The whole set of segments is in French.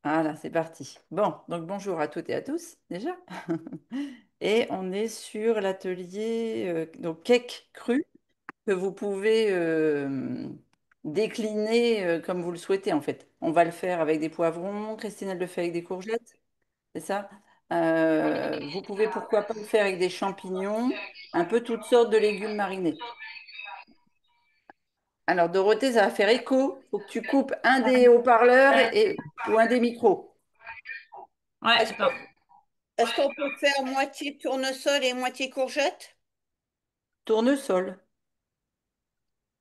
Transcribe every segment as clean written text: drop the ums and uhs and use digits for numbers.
Voilà, c'est parti. Bon, donc bonjour à toutes et à tous déjà. Et on est sur l'atelier donc cake cru que vous pouvez décliner comme vous le souhaitez en fait. On va le faire avec des poivrons, Christine elle le fait avec des courgettes, c'est ça? Vous pouvez pourquoi pas le faire avec des champignons, un peu toutes sortes de légumes marinés. Alors Dorothée, ça va faire écho. Faut que tu coupes un des haut-parleurs ou un des micros. Ouais, Est-ce attends. est-ce qu'on peut faire moitié tournesol et moitié courgette? Tournesol.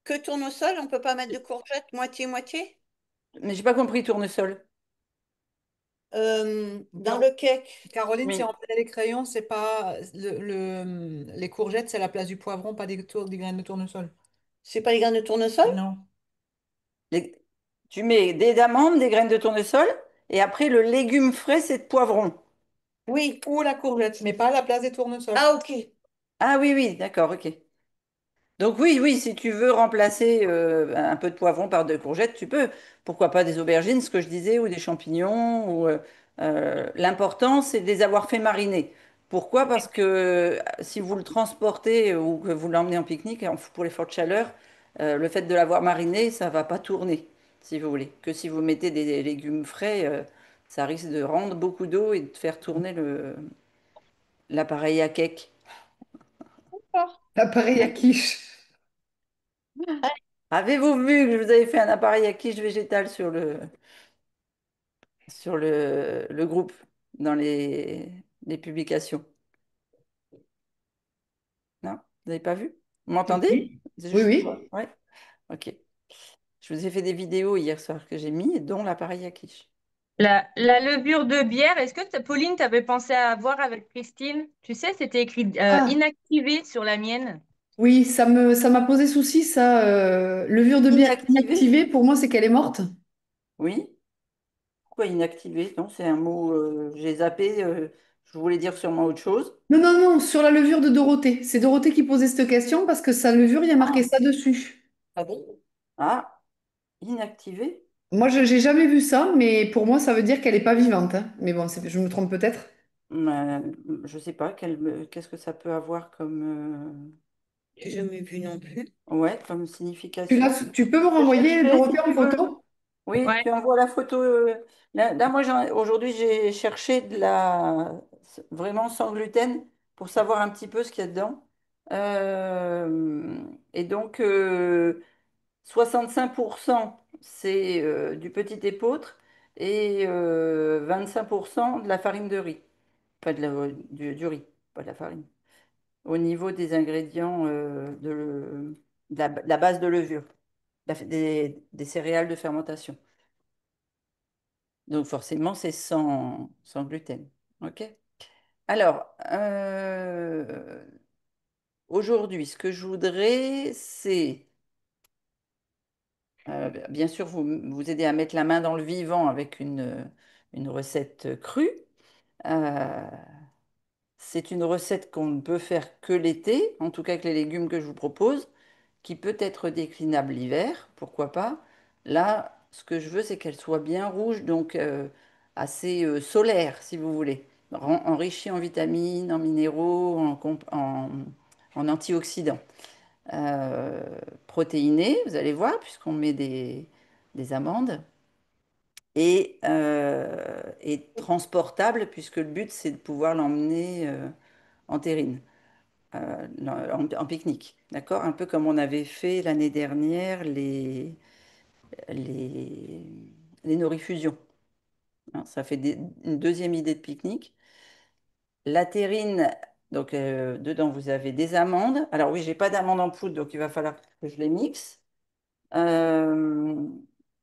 Que tournesol, on peut pas mettre de courgette moitié-moitié? Mais j'ai pas compris tournesol. Dans le cake. Caroline, si Oui. on fait les crayons, c'est pas les courgettes, c'est à la place du poivron, pas des graines de tournesol. C'est pas les graines de tournesol? Non. Les- Tu mets des amandes, des graines de tournesol, et après le légume frais, c'est de poivron. Oui. Ou la courgette, mais pas à la place des tournesols. Ah, ok. Ah oui, oui, d'accord, ok. Donc oui, oui, si tu veux remplacer un peu de poivron par de courgettes, tu peux. Pourquoi pas des aubergines, ce que je disais, ou des champignons. L'important, c'est de les avoir fait mariner. Pourquoi? Parce que si vous le transportez ou que vous l'emmenez en pique-nique pour les fortes chaleurs, le fait de l'avoir mariné, ça va pas tourner, si vous voulez. Que si vous mettez des légumes frais, ça risque de rendre beaucoup d'eau et de faire tourner l'appareil à cake. D'accord. L'appareil à quiche. Avez-vous vu que je vous avais fait un appareil à quiche végétal sur le groupe dans les publications? Non? Vous n'avez pas vu? Vous m'entendez? Oui, C'est oui, juste moi. oui. Ouais. Ok. Je vous ai fait des vidéos hier soir que j'ai mis, dont l'appareil à quiche. La levure de bière, est-ce que Pauline, t'avais pensé à voir avec Christine? Tu sais, c'était écrit Ah, inactivé sur la mienne. oui, ça m'a posé souci, ça. Levure de bière Inactivé? inactivée, pour moi, c'est qu'elle est morte. Oui. Pourquoi inactivé? Non, c'est un mot, j'ai zappé, je voulais dire sûrement autre chose. Non, non, non, sur la levure de Dorothée. C'est Dorothée qui posait cette question parce que sa levure, il y a marqué Ah, ça dessus. ah bon? Ah, inactivé? Moi, je n'ai jamais vu ça, mais pour moi, ça veut dire qu'elle n'est pas vivante, hein. Mais bon, je me trompe peut-être. Je sais pas, qu'est-ce que ça peut avoir J'ai jamais vu non plus. ouais, comme signification. Tu peux me Je peux renvoyer chercher si Dorothée en tu veux. photo? Oui, Ouais. tu envoies la photo. Là, moi, aujourd'hui, j'ai cherché vraiment sans gluten pour savoir un petit peu ce qu'il y a dedans. Et donc, 65% c'est du petit épeautre et 25% de la farine de riz. Pas du riz, pas de la farine. Au niveau des ingrédients de la base de levure, des céréales de fermentation. Donc forcément, c'est sans gluten. OK? Alors, aujourd'hui, ce que je voudrais, c'est bien sûr vous aider à mettre la main dans le vivant avec une recette crue. Euh, c'est une recette qu'on ne peut faire que l'été, en tout cas avec les légumes que je vous propose, qui peut être déclinable l'hiver, pourquoi pas. Là, ce que je veux, c'est qu'elle soit bien rouge, donc assez solaire, si vous voulez, enrichie en vitamines, en minéraux, en antioxydants. Euh, Protéinée, vous allez voir, puisqu'on met des amandes, et transportable, puisque le but, c'est de pouvoir l'emmener en terrine, en pique-nique. D'accord? Un peu comme on avait fait l'année dernière les, les norifusions. Hein, ça fait une deuxième idée de pique-nique. La terrine, donc dedans vous avez des amandes. Alors oui, j'ai pas d'amandes en poudre, donc il va falloir que je les mixe. Euh,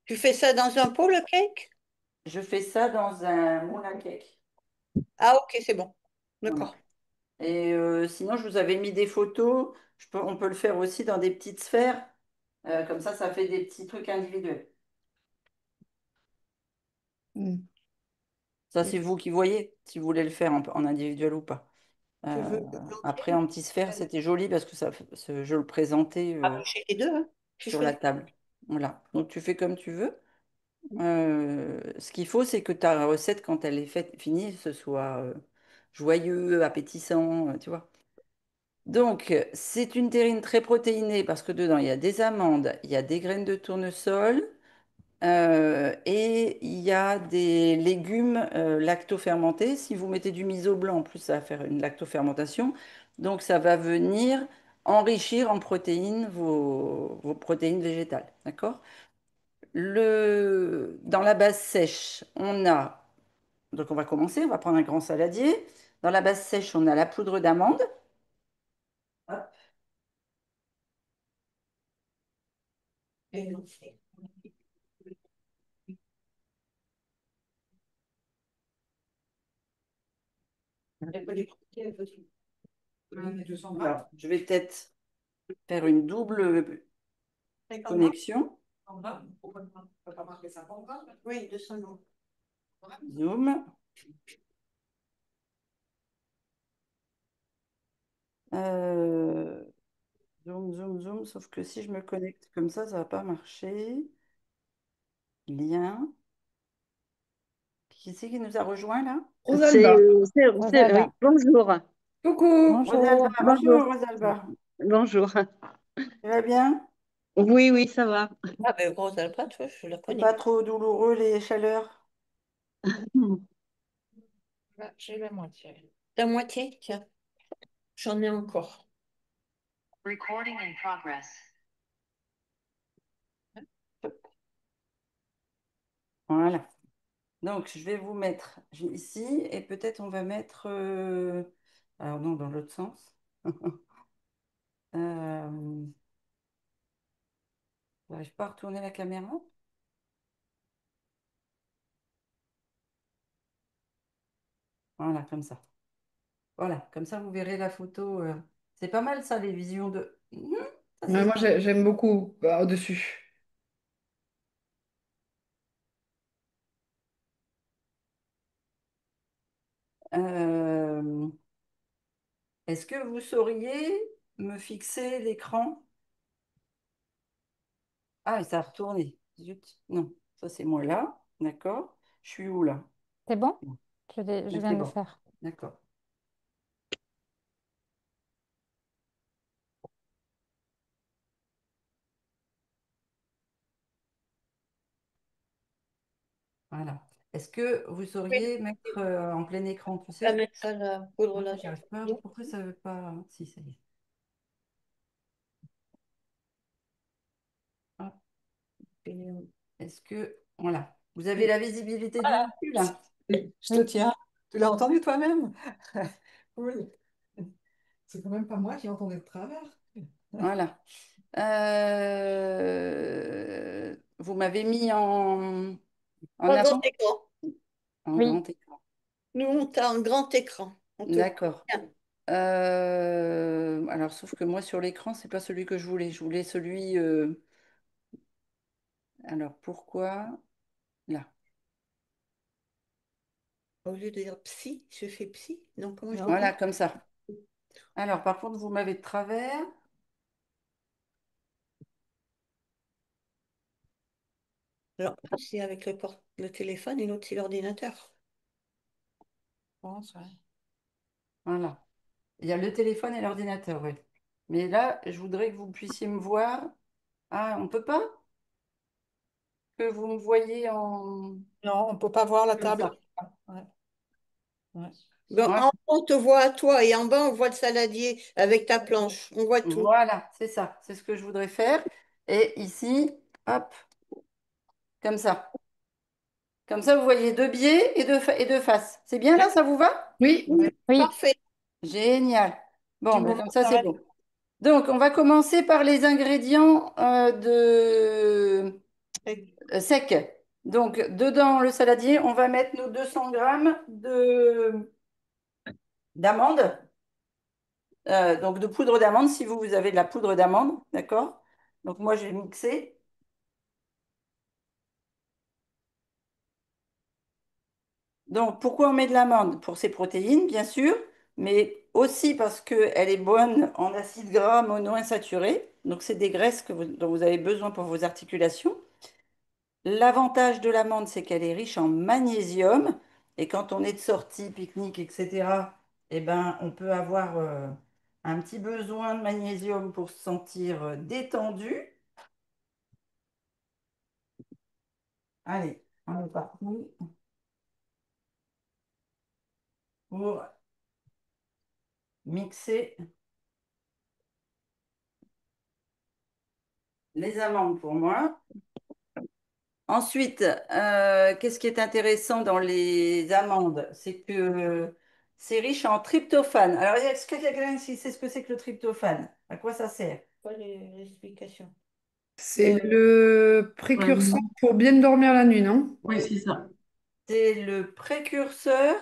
Tu fais ça dans un pot, le cake? je fais ça dans un moule à cake. Ah, ok, c'est bon. Voilà. D'accord. Et sinon, je vous avais mis des photos. On peut le faire aussi dans des petites sphères. Comme ça fait des petits trucs individuels. Hmm. Ça, Oui. c'est vous qui voyez, si vous voulez le faire en individuel ou pas. Tu Euh, veux l'entier? Après, en petite sphère, c'était joli parce que je le présentais Ah, j'ai les deux, hein. Tu sur la choisis. table. Voilà. Donc, tu fais comme tu veux. Ce qu'il faut, c'est que ta recette, quand elle est faite, finie, ce soit joyeux, appétissant, tu vois. Donc, c'est une terrine très protéinée parce que dedans, il y a des amandes, il y a des graines de tournesol et il y a des légumes lactofermentés. Si vous mettez du miso blanc, en plus, ça va faire une lactofermentation. Donc, ça va venir enrichir en protéines vos protéines végétales. D'accord? Dans la base sèche, on a, donc on va commencer, on va prendre un grand saladier. Dans la base sèche, on a la poudre d'amande. Hop. Alors, je vais peut-être faire une double connexion. Oui, 200 grammes. Zoom. Euh, zoom, zoom, zoom. Sauf que si je me connecte comme ça va pas marcher. Lien. Qui c'est qui nous a rejoint là? C'est, Rosalba. oui, Rosalba. bonjour. Coucou. Rosalba. Bonjour. Bonjour. Bonjour Rosalba. Bonjour. Tu vas bien? Oui, oui, ça va. Ah, ben, grosse alpâtre, je la C'est pas connais. trop douloureux les chaleurs? Là, j'ai la moitié. La moitié, tiens, j'en ai encore. Recording in progress. Voilà. Donc, je vais vous mettre ici et peut-être on va mettre... alors non, dans l'autre sens. Euh, J'arrive pas à retourner la caméra. Voilà, comme ça. Voilà, comme ça vous verrez la photo. C'est pas mal ça, les visions de... Ça, Ouais, c'est moi, sympa. j'aime beaucoup au-dessus. Euh, Est-ce que vous sauriez me fixer l'écran? Ah, et ça a retourné. Zut. Non, ça c'est moi là. D'accord. Je suis où là? C'est bon? Bon, Je mais viens c'est de le bon. faire. D'accord. Voilà. Est-ce que vous Oui, sauriez mettre en plein écran, tu on va sais? mettre ça, la poudre Ouais, là. j'arrive pas. Pourquoi ça veut pas? Si, ça y est. Hop. Est-ce que. Voilà. Vous avez la visibilité dessus là? Je te Oui. tiens. Tu l'as entendu toi-même? Cool. C'est quand même pas moi qui entendais de travers. Voilà. Vous m'avez mis en En grand avant? écran. En Oui. grand écran. Nous, on t'a un grand écran. On te voit D'accord. bien. Alors, sauf que moi, sur l'écran, c'est pas celui que je voulais. Je voulais celui. Alors, pourquoi? Là. Au lieu de dire psy, je fais psy. Donc, comment je Voilà, dis? comme ça. Alors, par contre, vous m'avez de travers. Alors, c'est avec le téléphone et l'autre, c'est l'ordinateur. Je pense, ouais. Voilà. Il y a le téléphone et l'ordinateur, oui. Mais là, je voudrais que vous puissiez me voir. Ah, on peut pas? Que vous me voyez en... Non, on peut pas voir la Comme table. ça. Ouais, ouais. Ben, Voilà, en haut, on te voit à toi et en bas, on voit le saladier avec ta planche. On voit tout. voilà, c'est ça. C'est ce que je voudrais faire. Et ici, hop, comme ça. Comme ça, vous voyez deux biais et deux faces. C'est bien là, ça vous va? Oui, Oui, Oui. parfait. Génial. du Bon, ben moment comme que ça, ça c'est reste. bon. Donc, on va commencer par les ingrédients secs. Donc, dedans le saladier, on va mettre nos 200 grammes d'amandes, donc de poudre d'amande, si vous avez de la poudre d'amande, d'accord? Donc, moi, j'ai mixé. Donc, pourquoi on met de l'amande? Pour ses protéines, bien sûr, mais aussi parce qu'elle est bonne en acides gras monoinsaturés. Donc, c'est des graisses dont vous avez besoin pour vos articulations. L'avantage de l'amande, c'est qu'elle est riche en magnésium. Et quand on est de sortie, pique-nique, etc., eh ben, on peut avoir un petit besoin de magnésium pour se sentir détendu. Allez, on est parti pour mixer les amandes pour moi. Ensuite, qu'est-ce qui est intéressant dans les amandes? C'est que c'est riche en tryptophane. Alors, est-ce que quelqu'un ici sait ce que c'est que le tryptophane? À quoi ça sert? Pas l'explication. C'est le précurseur pour bien dormir la nuit, non? Oui, c'est ça. C'est le précurseur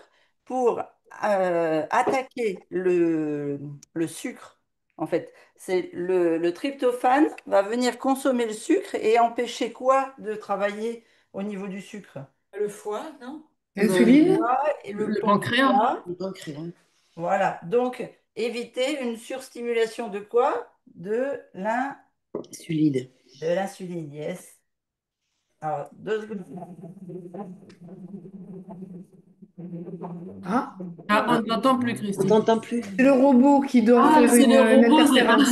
pour attaquer le sucre. En fait, c'est le tryptophane va venir consommer le sucre et empêcher quoi de travailler au niveau du sucre? Le foie, non? Insuline? Et le Le pancréas. pancréas. Le pancréas. Voilà. Donc, éviter une surstimulation de quoi? Solide. De l'insuline, yes. Alors, 2 secondes. Ah, Ah, on ne t'entend plus, On Christine. t'entend plus. c'est le robot qui doit Ah, faire c'est le une robot, interférence.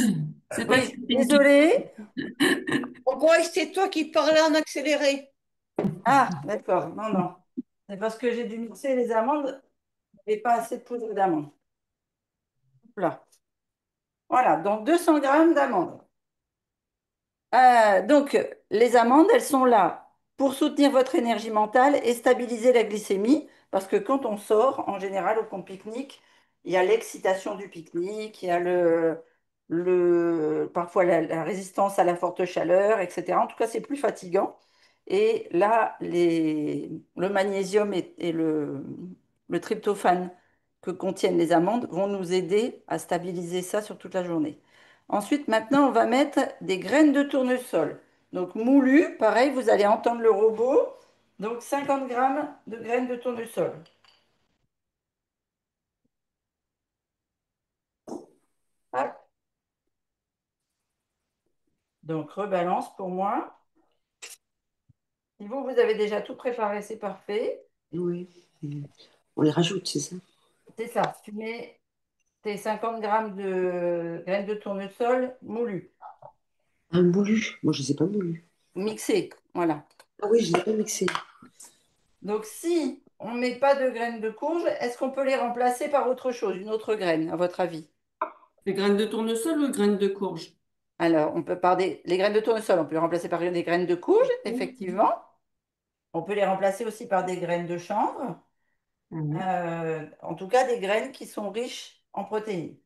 c'est pas Oui, Christine qui... désolée. On croit que c'est toi qui parlais en accéléré. Ah, d'accord. Non, non. C'est parce que j'ai dû mixer les amandes et pas assez de poudre d'amande. Là. Voilà, donc 200 grammes d'amandes. Donc, les amandes, elles sont là pour soutenir votre énergie mentale et stabiliser la glycémie, parce que quand on sort, en général, au camp pique-nique, il y a l'excitation du pique-nique, il y a parfois la résistance à la forte chaleur, etc. En tout cas, c'est plus fatigant. Et là, le magnésium et le tryptophane que contiennent les amandes vont nous aider à stabiliser ça sur toute la journée. Ensuite, maintenant, on va mettre des graines de tournesol. Donc, moulues, pareil, vous allez entendre le robot. Donc, 50 grammes de graines de tournesol. Hop. Donc, rebalance pour moi. Si vous, vous avez déjà tout préparé, c'est parfait. Oui. On les rajoute, c'est ça? C'est ça. Tu mets tes 50 grammes de graines de tournesol moulues, Un moulu. Moi, je ne sais pas moulu. mixées. Voilà. Ah oui, je ne l'ai pas mixé. Donc, si on ne met pas de graines de courge, est-ce qu'on peut les remplacer par autre chose, une autre graine, à votre avis? Les graines de tournesol ou graines de courge? Alors, on peut les graines de tournesol, on peut les remplacer par des graines de courge, effectivement. On peut les remplacer aussi par des graines de chanvre. Mhm. En tout cas, des graines qui sont riches en protéines.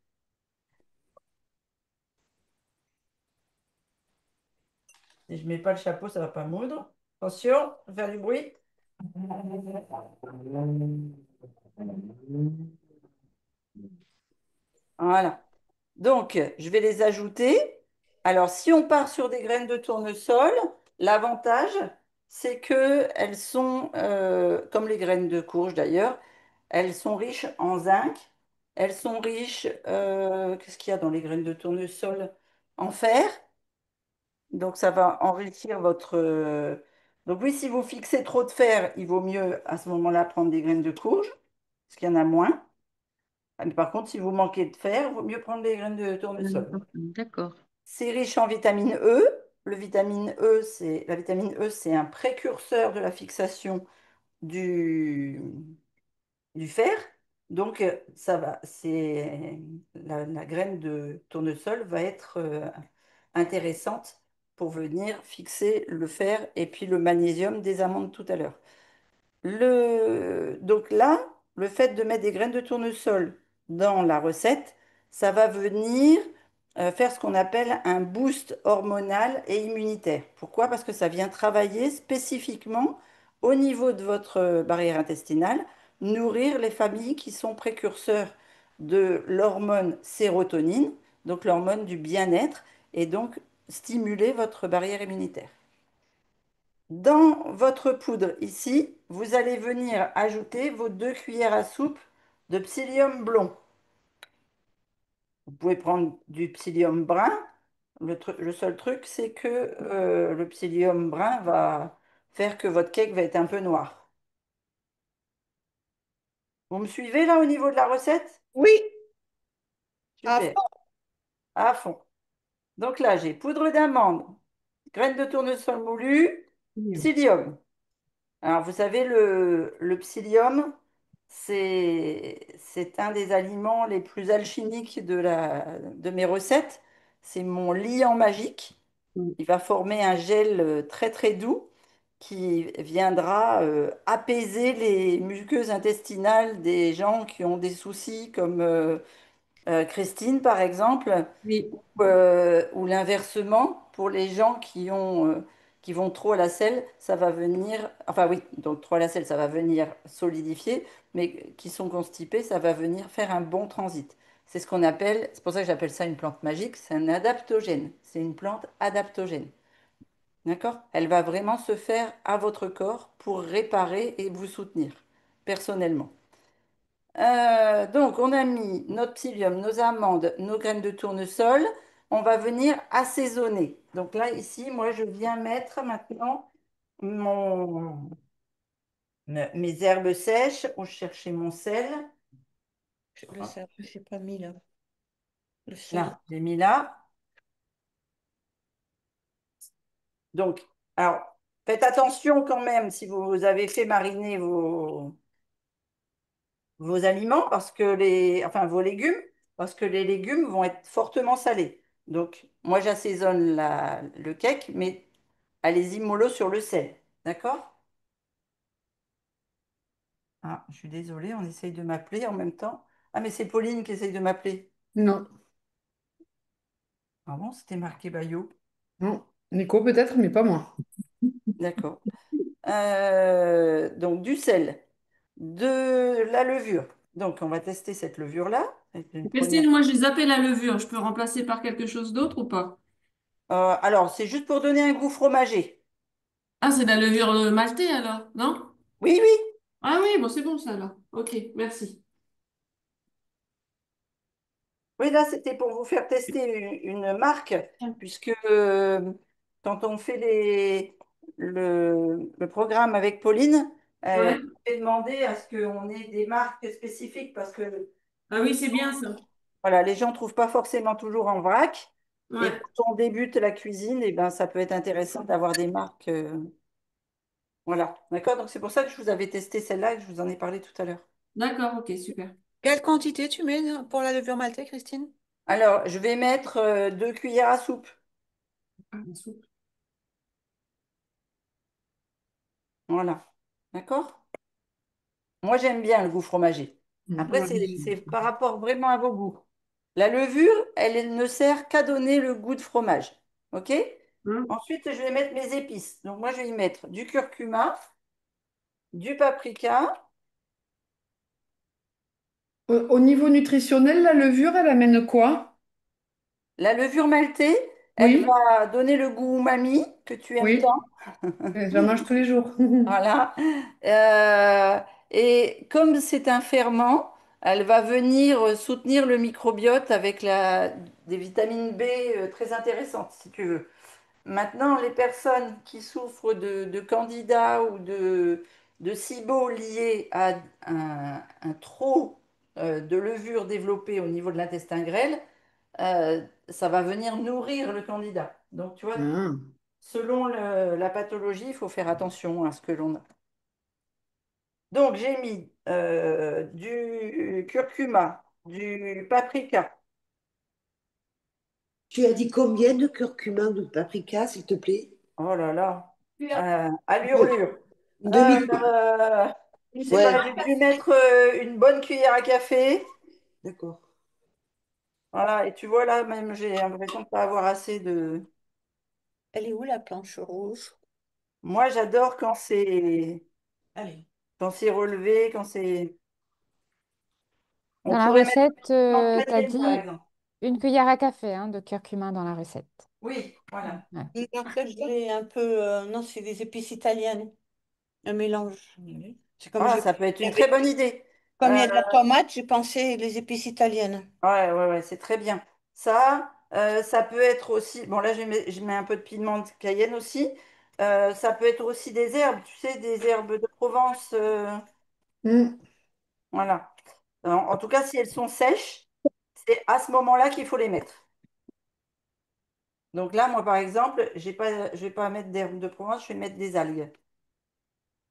Si je ne mets pas le chapeau, ça ne va pas moudre. Attention, je vais faire du bruit. Voilà. Donc, je vais les ajouter. Alors, si on part sur des graines de tournesol, l'avantage, c'est que elles sont, comme les graines de courge d'ailleurs, elles sont riches en zinc. Elles sont riches, qu'est-ce qu'il y a dans les graines de tournesol? En fer. Donc, ça va enrichir votre... Donc, oui, si vous fixez trop de fer, il vaut mieux à ce moment-là prendre des graines de courge, parce qu'il y en a moins. Ah, mais par contre, si vous manquez de fer, il vaut mieux prendre des graines de tournesol. D'accord. C'est riche en vitamine E. La vitamine E, c'est un précurseur de la fixation du, du fer. Donc, ça va, la graine de tournesol va être intéressante pour venir fixer le fer et puis le magnésium des amandes tout à l'heure. Donc là, le fait de mettre des graines de tournesol dans la recette, ça va venir faire ce qu'on appelle un boost hormonal et immunitaire. Pourquoi? Parce que ça vient travailler spécifiquement au niveau de votre barrière intestinale, nourrir les familles qui sont précurseurs de l'hormone sérotonine, donc l'hormone du bien-être, et donc stimuler votre barrière immunitaire. Dans votre poudre ici, vous allez venir ajouter vos 2 cuillères à soupe de psyllium blond. Vous pouvez prendre du psyllium brun. Le seul truc, c'est que le psyllium brun va faire que votre cake va être un peu noir. Vous me suivez là au niveau de la recette? Oui, à Super, fond. à fond. Donc là, j'ai poudre d'amande, graines de tournesol moulu, psyllium. Alors, vous savez, le psyllium, c'est un des aliments les plus alchimiques de mes recettes. C'est mon liant magique. Mm. Il va former un gel très très doux qui viendra apaiser les muqueuses intestinales des gens qui ont des soucis comme Christine par exemple, Oui. ou l'inversement pour les gens qui vont trop à la selle, ça va venir, enfin oui, donc trop à la selle, ça va venir solidifier, mais qui sont constipés, ça va venir faire un bon transit. C'est ce qu'on appelle, c'est pour ça que j'appelle ça une plante magique, c'est un adaptogène. C'est une plante adaptogène. D'accord? Elle va vraiment se faire à votre corps pour réparer et vous soutenir personnellement. Donc, on a mis notre psyllium, nos amandes, nos graines de tournesol. On va venir assaisonner. Donc là, ici, moi, je viens mettre maintenant mon, mes herbes sèches. Où je cherchais mon sel. Le sel, je n'ai pas mis là. Le sel. Là, j'ai mis là. Donc, alors, faites attention quand même si vous avez fait mariner vos aliments parce que enfin vos légumes, parce que les légumes vont être fortement salés. Donc, moi, j'assaisonne le cake, mais allez-y mollo sur le sel. D'accord? Ah, je suis désolée, on essaye de m'appeler en même temps. Ah, mais c'est Pauline qui essaye de m'appeler. Non, Ah bon, c'était marqué Bayot. non. Nico peut-être, mais pas moi. D'accord. Donc, du sel, de la levure. Donc, on va tester cette levure-là. Avec une première. Christine, moi, j'ai zappé la levure. Je peux remplacer par quelque chose d'autre ou pas? Alors, c'est juste pour donner un goût fromager. Ah, c'est de la levure maltée alors, non? Oui, oui. Ah oui, bon, c'est bon ça alors. Ok, merci. Oui, là, c'était pour vous faire tester une marque, puisque quand on fait le programme avec Pauline, Ouais. elle fait demander à ce qu'on ait des marques spécifiques, parce que Ah oui, c'est bien ça. voilà, les gens ne trouvent pas forcément toujours en vrac. Et Ouais. quand on débute la cuisine, eh ben, ça peut être intéressant d'avoir des marques. Voilà, d'accord? Donc c'est pour ça que je vous avais testé celle-là et que je vous en ai parlé tout à l'heure. D'accord, ok, super. Quelle quantité tu mets pour la levure maltaise, Christine? Alors, je vais mettre 2 cuillères à soupe. Ah, la soupe. Voilà, d'accord? Moi, j'aime bien le goût fromager. Mm. Après, Ouais. c'est par rapport vraiment à vos goûts. La levure, elle ne sert qu'à donner le goût de fromage. OK? Hein. Ensuite, je vais mettre mes épices. Donc, moi, je vais y mettre du curcuma, du paprika. Au niveau nutritionnel, la levure, elle amène quoi? La levure maltée, elle Oui, va donner le goût umami que tu aimes tant. oui. J'en mange tous les jours. Voilà. Euh, et comme c'est un ferment, elle va venir soutenir le microbiote avec des vitamines B très intéressantes, si tu veux. Maintenant, les personnes qui souffrent de candida ou de SIBO liés à un trop de levure développée au niveau de l'intestin grêle, ça va venir nourrir le candida. Donc, tu vois, Ah. selon la pathologie, il faut faire attention à ce que l'on a. Donc, j'ai mis du curcuma, du paprika. Tu as dit combien de curcuma ou de paprika, s'il te plaît? Oh là là, à Deux. l'urlure. Une demi. Euh, je sais Ouais, pas, j'ai dû mettre une bonne cuillère à café. d'accord. Voilà, et tu vois là, même j'ai l'impression de pas avoir assez de. Elle est où la planche rouge? Moi, j'adore Allez. quand c'est relevé, quand c'est. On Dans la pourrait mettre recette, une plante tu as cayenne, par dit exemple. une cuillère à café hein, de curcuma dans la recette. Oui, voilà. Ouais. Non, ça, je dirais un peu. Non, c'est des épices italiennes. Un mélange. C'est comme Ah, ça peut être il y une très avait- bonne idée. comme il y Euh, a de la tomate, j'ai pensé les épices italiennes. ouais, ouais, ouais, c'est très bien. Ça peut être aussi. Bon, là, je mets un peu de piment de Cayenne aussi. ça peut être aussi des herbes, tu sais, des herbes de Provence. Mm. Voilà. En tout cas, si elles sont sèches, c'est à ce moment-là qu'il faut les mettre. Donc là, moi, par exemple, je vais pas mettre d'herbes de Provence, je vais mettre des algues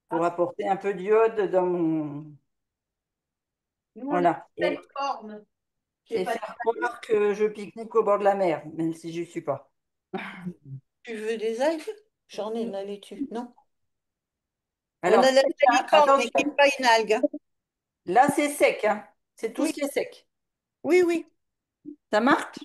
pour apporter un peu d'iode dans mon... Nous, on a Voilà. cette forme qui est Et pas. faire croire que je pique-nique au bord de la mer, même si je ne suis pas. Tu veux des algues? J'en ai de la laitue, non? On Alors, a la sec, hein, salicorne, mais qui n'est attention, pas une algue, hein. là, c'est sec, hein. C'est tout ce Oui, qui est sec. oui, oui. Ça marche?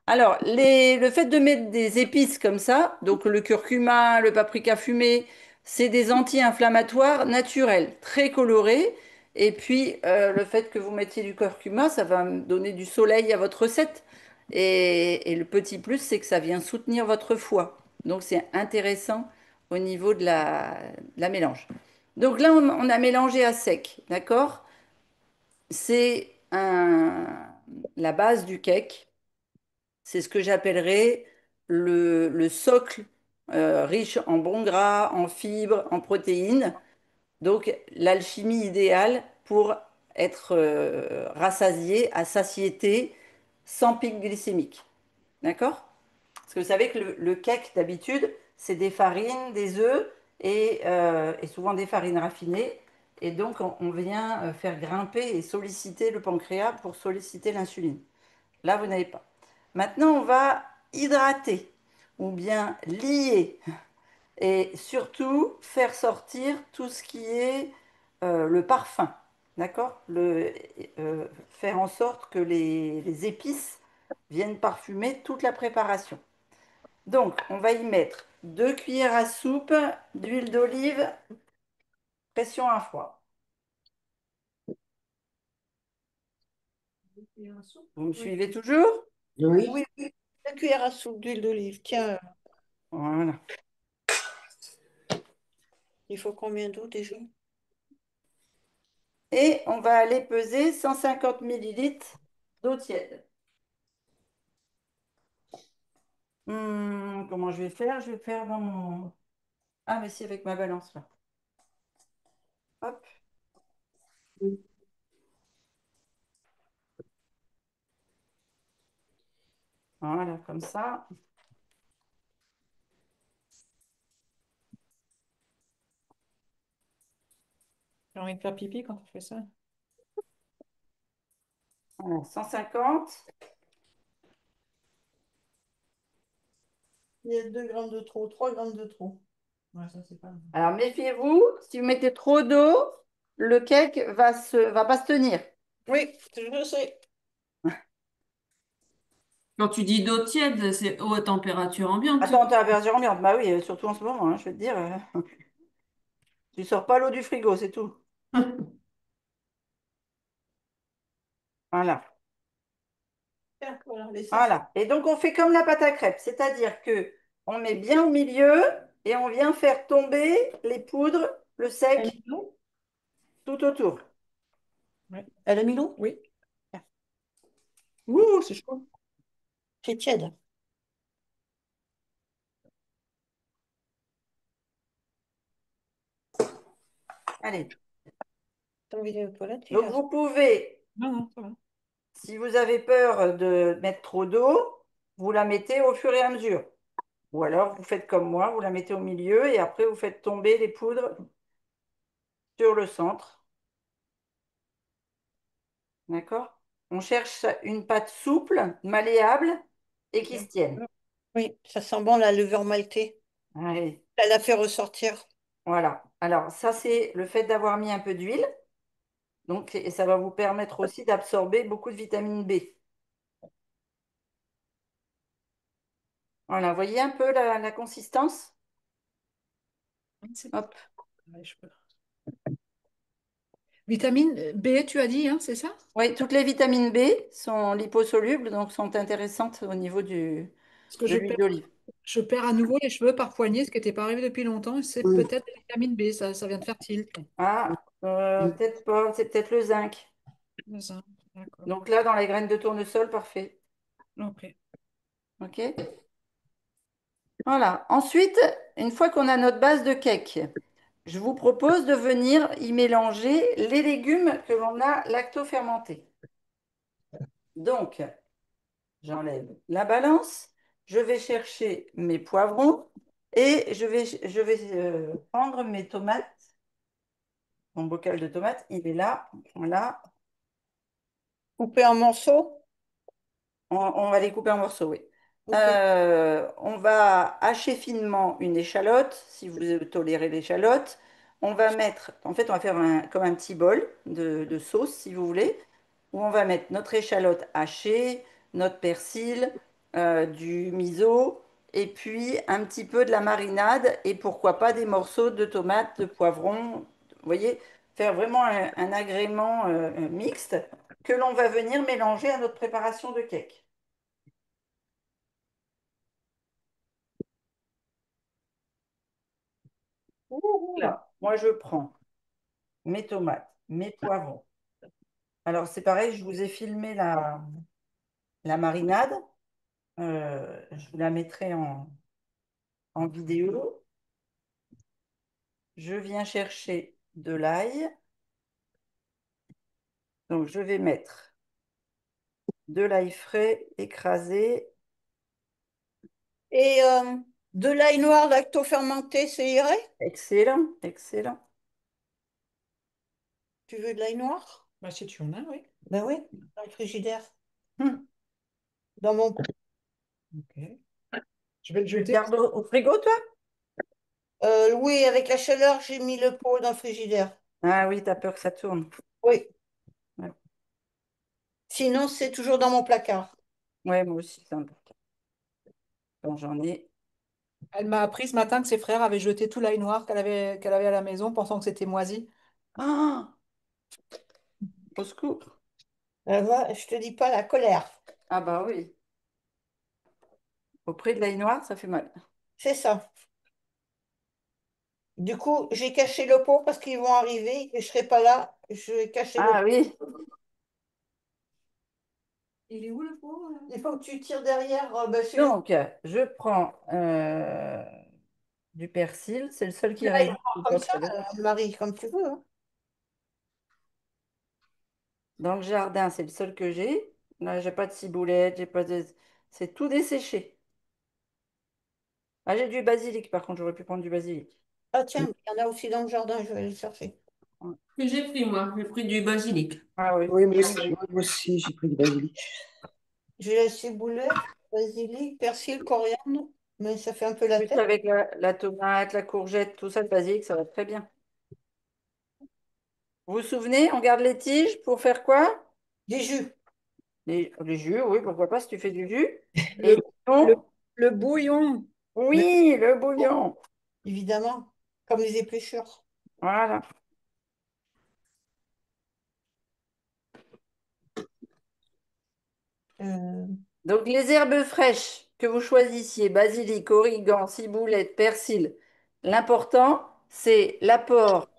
Alors, le fait de mettre des épices comme ça, donc le curcuma, le paprika fumé, c'est des anti-inflammatoires naturels, très colorés. Et puis, le fait que vous mettiez du curcuma, ça va me donner du soleil à votre recette. Et le petit plus, c'est que ça vient soutenir votre foie. Donc, c'est intéressant au niveau de la mélange. Donc là, on a mélangé à sec, d'accord? C'est la base du cake. C'est ce que j'appellerais le socle riche en bons gras, en fibres, en protéines. Donc l'alchimie idéale pour être rassasié à satiété sans pic glycémique. D'accord? Parce que vous savez que le cake d'habitude, c'est des farines, des œufs et souvent des farines raffinées. Et donc on vient faire grimper et solliciter le pancréas pour solliciter l'insuline. Là, vous n'avez pas. Maintenant, on va hydrater ou bien lier et surtout faire sortir tout ce qui est le parfum. D'accord? Faire en sorte que les épices viennent parfumer toute la préparation. Donc, on va y mettre 2 cuillères à soupe d'huile d'olive, pression à froid. Vous me Oui, suivez toujours? Oui. oui, oui. 2 cuillères à soupe d'huile d'olive. Tiens, Voilà. il faut combien d'eau déjà? Et on va aller peser 150 millilitres d'eau tiède. Comment je vais faire? Je vais faire dans mon... Ah, mais si, avec ma balance, là. Hop, voilà, comme ça. J'ai envie de faire pipi quand tu fais ça. Voilà, 150. Il y a 2 grammes de trop, 3 grammes de trop. Ouais, ça, c'est pas... Alors, méfiez-vous, si vous mettez trop d'eau, le cake va pas se tenir. Oui, je sais. Quand tu dis d'eau tiède, c'est eau à température ambiante. Attends, température ambiante. Bah oui, surtout en ce moment, hein, je vais te dire. Tu sors pas l'eau du frigo, c'est tout. Voilà. Tiens, voilà, les 500. Voilà. Et donc, on fait comme la pâte à crêpes, c'est-à-dire que on met bien au milieu et on vient faire tomber les poudres, le Elle a sec, mis l'eau? tout autour. Ouais. Elle a mis l'eau? Oui. Ouh, c'est chaud. C'est tiède. Allez. T'as envie d'aller aux toilettes, Donc, Gilles? vous pouvez, Non, non, ça va. si vous avez peur de mettre trop d'eau, vous la mettez au fur et à mesure. Ou alors, vous faites comme moi, vous la mettez au milieu et après, vous faites tomber les poudres sur le centre. D'accord? On cherche une pâte souple, malléable et qui se tienne. Oui, ça sent bon la levure maltée. Allez, Elle a fait ressortir. voilà. Alors, ça, c'est le fait d'avoir mis un peu d'huile. Donc, et ça va vous permettre aussi d'absorber beaucoup de vitamine B. Voilà, vous voyez un peu la consistance? C'est- Hop. Ouais, je peux. Vitamine B, tu as dit, hein, c'est ça? Oui, toutes les vitamines B sont liposolubles, donc sont intéressantes au niveau Parce que de l'huile d'olive. je perds à nouveau les cheveux par poignée, ce qui n'était pas arrivé depuis longtemps. Et c'est Oui. peut-être la vitamine B, ça vient de faire tilt. Ah, peut-être pas, c'est peut-être le zinc. C'est ça. D'accord. Donc là, dans les graines de tournesol, parfait. Ok. OK? Voilà. Ensuite, une fois qu'on a notre base de cake, je vous propose de venir y mélanger les légumes que l'on a lacto-fermentés. Donc, j'enlève la balance, je vais chercher mes poivrons et je vais prendre mes tomates. Mon bocal de tomates, il est là. Voilà. Coupé en morceaux? On va les couper en morceaux, oui. Ok. On va hacher finement une échalote, si vous tolérez l'échalote. On va mettre, en fait, on va faire comme un petit bol de sauce, si vous voulez, où on va mettre notre échalote hachée, notre persil, du miso, et puis un petit peu de la marinade, et pourquoi pas des morceaux de tomates, de poivrons. Vous voyez, faire vraiment un agrément mixte que l'on va venir mélanger à notre préparation de cake. Là, moi, je prends mes tomates, mes poivrons. Alors, c'est pareil, je vous ai filmé la marinade. Je vous la mettrai en vidéo. Je viens chercher de l'ail. Donc, je vais mettre de l'ail frais écrasé. Et de l'ail noir lacto-fermenté, c'est irait? Excellent, excellent. Tu veux de l'ail noir? Bah, si tu en as, oui. Ben oui, dans le frigidaire. Hum. Dans mon... Ok. Je vais le Tu le jeter. gardes au frigo, toi? Oui, avec la chaleur, j'ai mis le pot dans le frigidaire. Ah oui, t'as peur que ça tourne. Oui. Ouais, Sinon, c'est toujours dans mon placard. ouais, moi aussi, c'est important. Bon, j'en ai. Elle m'a appris ce matin que ses frères avaient jeté tout l'ail noir qu'elle avait à la maison, pensant que c'était moisi. Ah, au secours. Je te dis pas la colère. Ah bah oui. Au prix de l'ail noir, ça fait mal. C'est ça. Du coup, j'ai caché le pot parce qu'ils vont arriver et je serai pas là. Je vais cacher le Ah pot. oui. Il est où le pot? Il faut que tu tires derrière. Ben, Donc, je prends du persil. C'est le seul qui celui-là, il reste. prend comme ça, Marie, comme tu veux, hein. Dans le jardin, c'est le seul que j'ai. Là, j'ai pas de ciboulette, j'ai pas de... C'est tout desséché. Ah, j'ai du basilic, par contre, j'aurais pu prendre du basilic. Ah tiens, il y en a aussi dans le jardin, je vais aller le chercher. Que j'ai pris, moi. J'ai pris du basilic. Ah oui. Oui, moi aussi, j'ai pris du basilic. J'ai la ciboulette, basilic, persil, coriandre, mais ça fait un peu la Plus tête. avec la tomate, la courgette, tout ça, le basilic, ça va très bien. Vous vous souvenez, on garde les tiges pour faire quoi? Des jus, Les jus, oui, pourquoi pas si tu fais du jus. Et Le, le, sinon, le bouillon. Mais oui, le bouillon. évidemment, comme les épluchures. Voilà. Euh, Donc, les herbes fraîches que vous choisissiez, basilic, origan, ciboulette, persil, l'important, c'est l'apport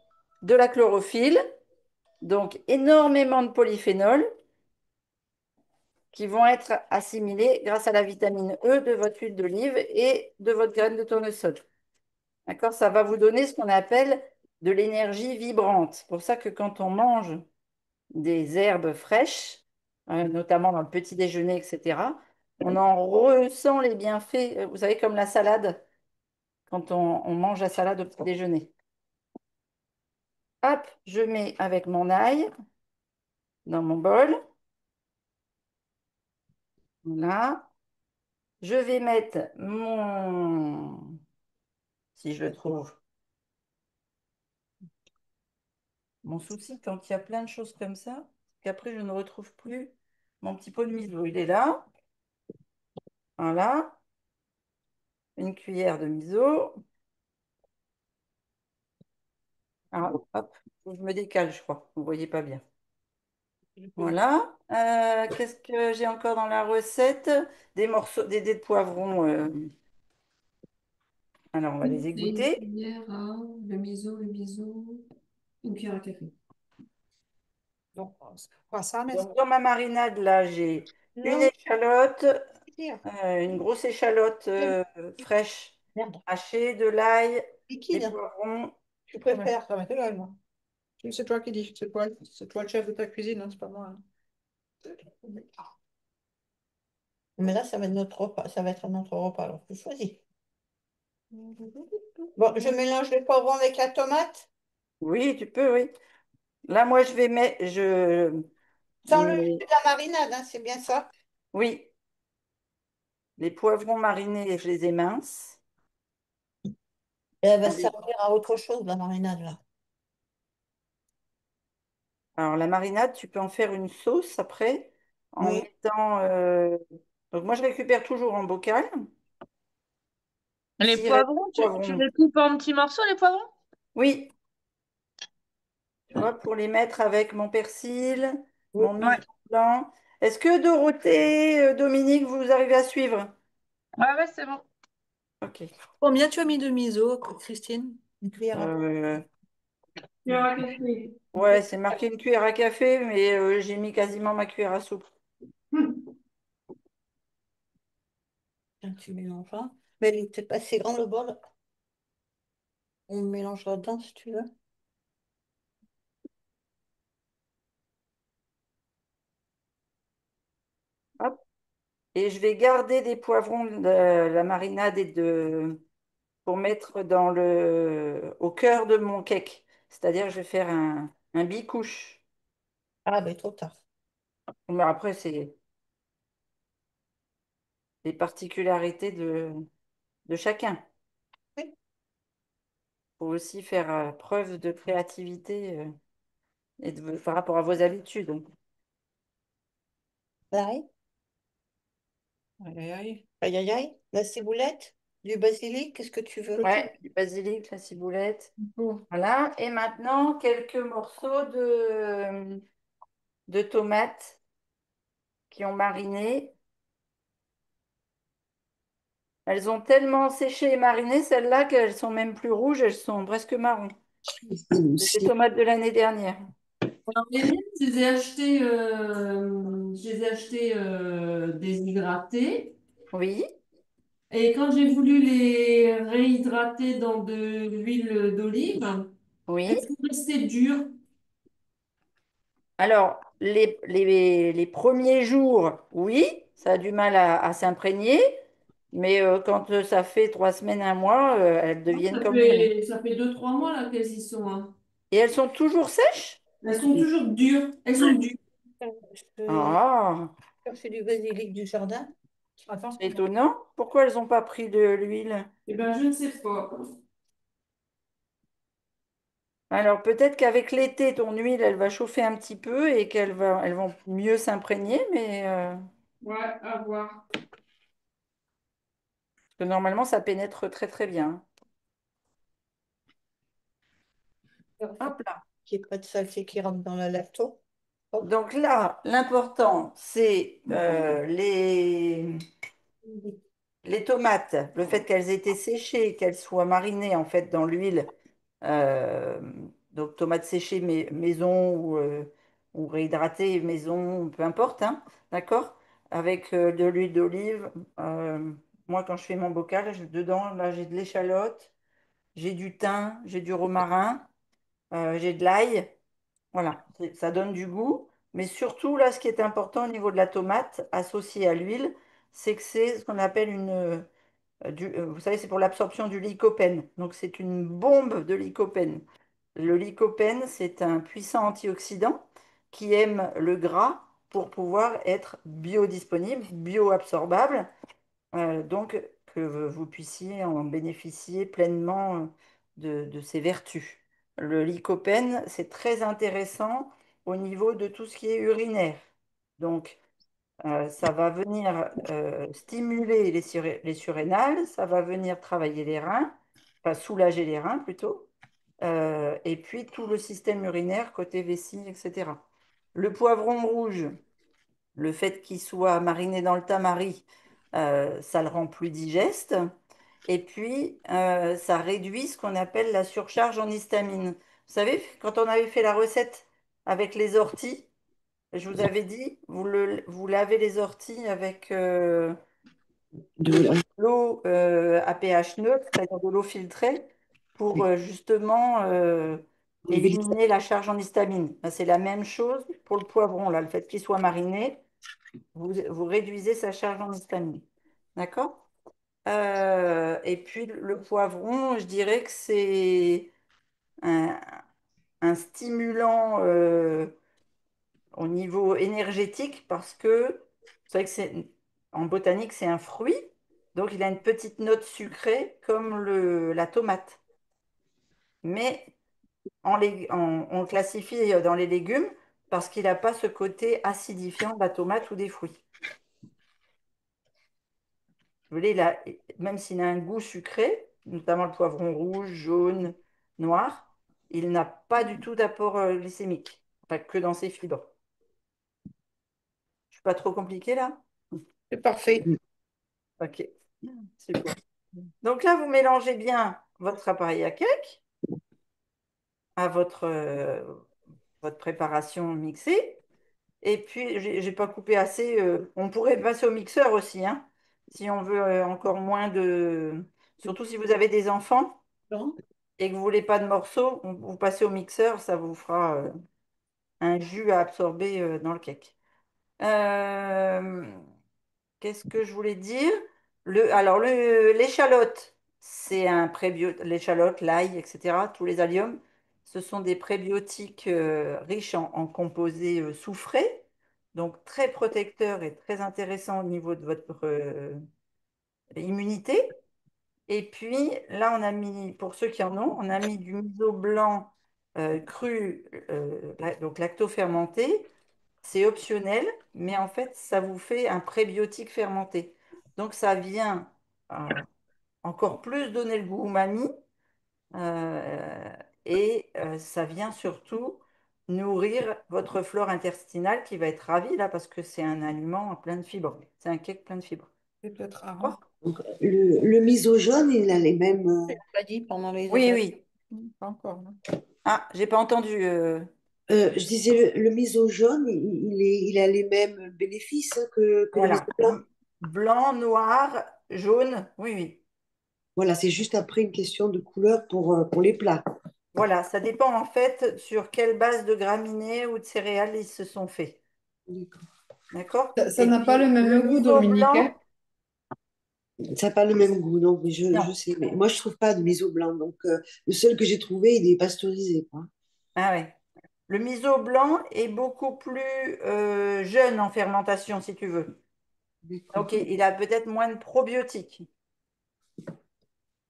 de la chlorophylle, donc énormément de polyphénols qui vont être assimilés grâce à la vitamine E de votre huile d'olive et de votre graine de tournesol. D'accord? Ça va vous donner ce qu'on appelle de l'énergie vibrante. C'est pour ça que quand on mange des herbes fraîches, notamment dans le petit déjeuner, etc., on en ressent les bienfaits. Vous savez, comme la salade, quand on mange la salade au petit déjeuner. Hop, je mets avec mon ail dans mon bol. Voilà. Je vais mettre si je le trouve, mon souci quand il y a plein de choses comme ça, c'est qu'après je ne retrouve plus mon petit pot de miso. Il est là. Voilà. Une cuillère de miso. Ah, hop, je me décale, je crois. Vous ne voyez pas bien. Voilà. Qu'est-ce que j'ai encore dans la recette? Des morceaux, des dés de poivron. Alors, on va les C'est une égoutter. cuillère à le miso, une cuillère à café. donc, c'est quoi ça, mais Donc, dans ma marinade, là, j'ai une non, échalote. dire. une grosse échalote fraîche, Merde. hachée, de l'ail, des Liquide. poivrons. Tu préfères. Ça m'était là, moi. C'est toi qui dis. C'est toi le chef de ta cuisine, hein, c'est pas moi, hein. Mais là, ça va être notre repas. Ça va être notre repas. Alors, tu choisis. Bon, je mélange les poivrons avec la tomate. Oui, tu peux, oui. Là, moi, je vais mettre, Sans le jus mes- de la marinade, hein, c'est bien ça. oui, les poivrons marinés, je les émince. Et elle va Avec- servir à autre chose, la marinade, là. Alors, la marinade, tu peux en faire une sauce après, en Oui. mettant. Donc, moi, je récupère toujours en bocal. Les S'il reste poivrons, des tu poivrons, les coupes en petits morceaux, les poivrons? oui, tu vois, pour les mettre avec mon persil, Oui. mon Ouais. miso blanc. Est-ce que Dorothée, Dominique, vous arrivez à suivre? Ouais, ouais, c'est bon. Ok. Combien tu as mis de miso, Christine? Une cuillère à... Euh, Cuillère à café. ouais, c'est marqué une cuillère à café, mais j'ai mis quasiment ma cuillère à soupe. Tiens, tu mélangeras. Mais il n'est peut-être pas assez grand le bol. On le mélangera dedans si tu veux. Hop. Et je vais garder des poivrons de la marinade pour mettre au cœur de mon cake. C'est-à-dire, je vais faire un bicouche. Ah, ben trop tard. Mais après, c'est les particularités de chacun. Oui. Faut aussi faire preuve de créativité par rapport à vos habitudes. Pareil. Aïe, aïe, aïe. Aïe, aïe, aïe. La ciboulette, du basilic, qu'est-ce que tu veux? Ouais, du basilic, la ciboulette. Bon. Voilà. Et maintenant, quelques morceaux de tomates qui ont mariné. Elles ont tellement séché et mariné, celles-là, qu'elles sont même plus rouges, elles sont presque marron. C'est des tomates de l'année dernière. Alors, les miennes, je les ai achetées déshydratées. Oui, Et quand j'ai voulu les réhydrater dans de l'huile d'olive, elles oui. sont restées dures. Alors, les premiers jours, oui, ça a du mal à s'imprégner, mais quand ça fait 3 semaines, un mois, elles deviennent comme nouvelles. Ça fait 2, 3 mois là qu'elles y sont, hein. Et elles sont toujours sèches? Elles sont toujours dures. Elles sont dures. Je vais Ah, chercher du basilic du jardin. Attends. c'est étonnant. Pourquoi elles n'ont pas pris de l'huile? Eh ben, je ne sais pas. Alors, peut-être qu'avec l'été, ton huile, elle va chauffer un petit peu et elles vont mieux s'imprégner, mais Ouais, à voir. parce que normalement, ça pénètre très très bien. Hop là. Qu'il n'y ait pas de saleté qui rentre dans la lacto. Hop. Donc là, l'important, c'est les tomates, le fait qu'elles aient été séchées, qu'elles soient marinées en fait dans l'huile. euh, donc tomates séchées maison ou réhydratées maison, peu importe, hein, d'accord? Avec de l'huile d'olive. Moi, quand je fais mon bocal, dedans, là, j'ai de l'échalote, j'ai du thym, j'ai du romarin, j'ai de l'ail. Voilà, ça donne du goût. Mais surtout, là, ce qui est important au niveau de la tomate associée à l'huile, c'est que c'est ce qu'on appelle vous savez, c'est pour l'absorption du lycopène. Donc, c'est une bombe de lycopène. Le lycopène, c'est un puissant antioxydant qui aime le gras pour pouvoir être biodisponible, bioabsorbable, donc que vous puissiez en bénéficier pleinement de ses vertus. Le lycopène, c'est très intéressant au niveau de tout ce qui est urinaire. Donc, ça va venir stimuler les surrénales, ça va venir travailler les reins, enfin soulager les reins plutôt, et puis tout le système urinaire côté vessie, etc. Le poivron rouge, le fait qu'il soit mariné dans le tamari, ça le rend plus digeste. Et puis, ça réduit ce qu'on appelle la surcharge en histamine. Vous savez, quand on avait fait la recette avec les orties, je vous avais dit, vous lavez les orties avec De- l'eau à pH neutre, c'est-à-dire de l'eau filtrée, pour justement enlever les- éliminer la charge en histamine. Ben, c'est la même chose pour le poivron, là, le fait qu'il soit mariné, vous réduisez sa charge en histamine. D'accord? Et puis le poivron, je dirais que c'est un, un stimulant au niveau énergétique parce que c'est vrai que en botanique, c'est un fruit, donc il a une petite note sucrée comme la tomate. Mais on le classifie dans les légumes parce qu'il n'a pas ce côté acidifiant de la tomate ou des fruits. Vous voyez, même s'il a un goût sucré, notamment le poivron rouge, jaune, noir, il n'a pas du tout d'apport glycémique, enfin que dans ses fibres. Je suis pas trop compliqué là? C'est parfait. Ok, super. Donc là, vous mélangez bien votre appareil à cake à votre préparation mixée. Et puis, j'ai pas coupé assez. On pourrait passer au mixeur aussi, hein, si on veut encore moins de. Surtout si vous avez des enfants Non. et que vous voulez pas de morceaux, vous passez au mixeur, ça vous fera un jus à absorber dans le cake. Euh, Qu'est-ce que je voulais dire? Alors, l'échalote, c'est un prébiotique. L'échalote, l'ail, etc., tous les alliums, ce sont des prébiotiques riches en composés soufrés, donc très protecteurs et très intéressants au niveau de votre immunité. Et puis, là, on a mis, pour ceux qui en ont, on a mis du miso blanc cru, donc lacto-fermenté. C'est optionnel, mais en fait, ça vous fait un prébiotique fermenté. Donc, ça vient euh, encore plus donner le goût umami et ça vient surtout nourrir votre flore intestinale qui va être ravie là parce que c'est un aliment plein de fibres. C'est un cake plein de fibres. C'est peut-être rare. D'accord? Donc, le miso jaune, il a les mêmes. Tu l'as dit pendant les Oui, examens. oui. Pas encore, non. Ah, j'ai pas entendu. Je disais, le miso jaune, il a les mêmes bénéfices hein, que le miso Voilà. blanc. Blanc, noir, jaune. Oui, oui. Voilà, c'est juste après une question de couleur pour les plats. Voilà, ça dépend en fait sur quelle base de graminées ou de céréales ils se sont faits. D'accord. D'accord? Ça Et n'a pas le puis le même goût, miso Dominique, hein. blanc, Ça n'a pas le même goût, non, mais je non. sais. Mais moi, je trouve pas de miso blanc. Donc, le seul que j'ai trouvé, il est pasteurisé, quoi. Ah ouais. Le miso blanc est beaucoup plus jeune en fermentation, si tu veux. D'accord. Donc il a peut-être moins de probiotiques.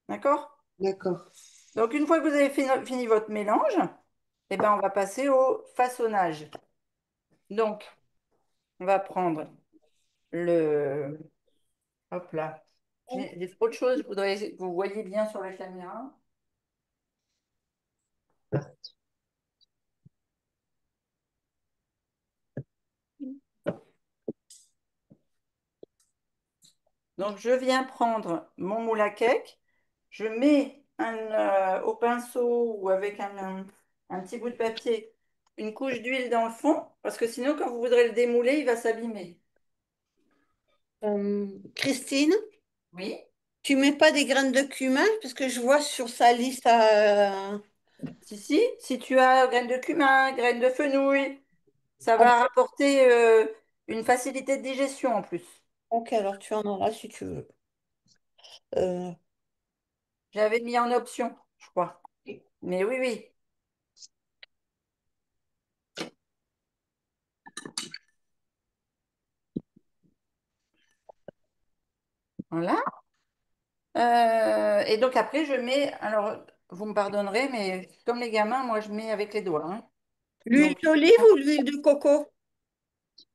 D'accord? D'accord. Donc une fois que vous avez fini votre mélange, eh ben, on va passer au façonnage. Donc, on va prendre le... Hop là. J'ai trop de choses, je voudrais que vous voyez bien sur la caméra. Donc, je viens prendre mon moule à cake, je mets au pinceau ou avec un petit bout de papier une couche d'huile dans le fond, parce que sinon, quand vous voudrez le démouler, il va s'abîmer. Christine, Oui. tu mets pas des graines de cumin parce que je vois sur sa liste Si tu as graines de cumin, graines de fenouil, ça ah, va rapporter une facilité de digestion en plus. ok, alors tu en as là si tu veux. Euh, J'avais mis en option, je crois. Mais oui, oui. Voilà. Et donc après, je mets, alors vous me pardonnerez, mais comme les gamins, moi je mets avec les doigts, hein. L'huile Donc d'olive ou l'huile de coco?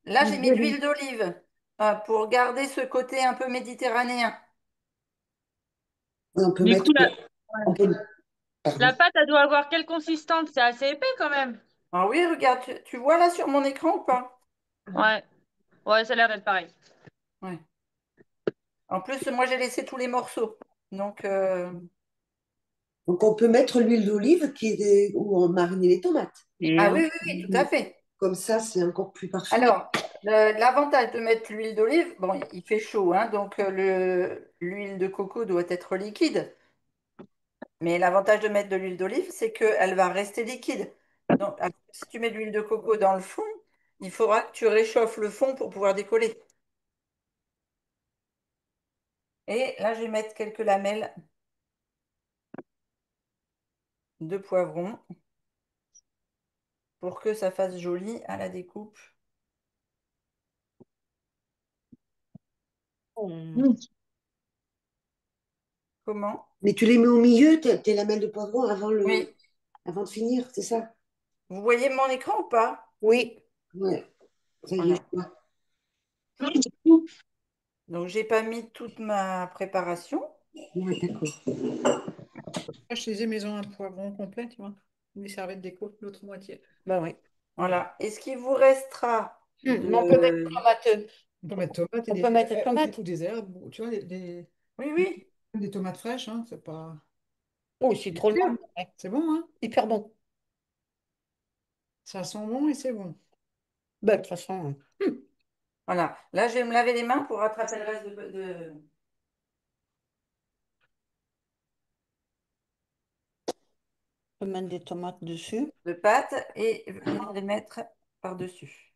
là, j'ai mis de l'huile d'olive pour garder ce côté un peu méditerranéen. On peut Du mettre. coup, On peut, pardon. la pâte, elle doit avoir quelle consistance? C'est assez épais quand même. Ah oui, regarde, tu vois là sur mon écran ou pas? Ouais, ouais, ça a l'air d'être pareil. Ouais. En plus, moi j'ai laissé tous les morceaux. Donc, Donc, on peut mettre l'huile d'olive où on marine les tomates. ah oui, oui, oui, tout à fait. Comme ça, c'est encore plus parfumé. Alors, L'avantage de mettre l'huile d'olive, bon, il fait chaud, hein, donc l'huile de coco doit être liquide. Mais l'avantage de mettre de l'huile d'olive, c'est qu'elle va rester liquide. Donc, si tu mets de l'huile de coco dans le fond, il faudra que tu réchauffes le fond pour pouvoir décoller. Et là, je vais mettre quelques lamelles de poivron pour que ça fasse joli à la découpe. Mm. Comment? Mais tu les mets au milieu, tes lamelles de poivron, Oui. avant de finir, c'est ça? Vous voyez mon écran ou pas? Oui. Ouais, ça y est, Voilà. je vois. Donc, j'ai pas mis toute ma préparation. Ouais, d'accord. Moi, je faisais maison un poivron complet, tu vois. Des serviettes déco, l'autre moitié. Bah oui. Voilà. Et ce qui vous restera Mais on peut mettre de... tomate. On peut mettre tomates et On peut mettre ou tomate. ou des herbes, ou, tu vois, Oui, oui. des tomates fraîches, hein, c'est pas... Oh, c'est trop Sûr. long. Ouais. C'est bon, hein? Hyper bon. Ça sent bon et c'est bon. Bah, de toute façon, Voilà. Là, je vais me laver les mains pour rattraper le reste on peut mettre des tomates dessus. de pâte et venir les mettre par-dessus.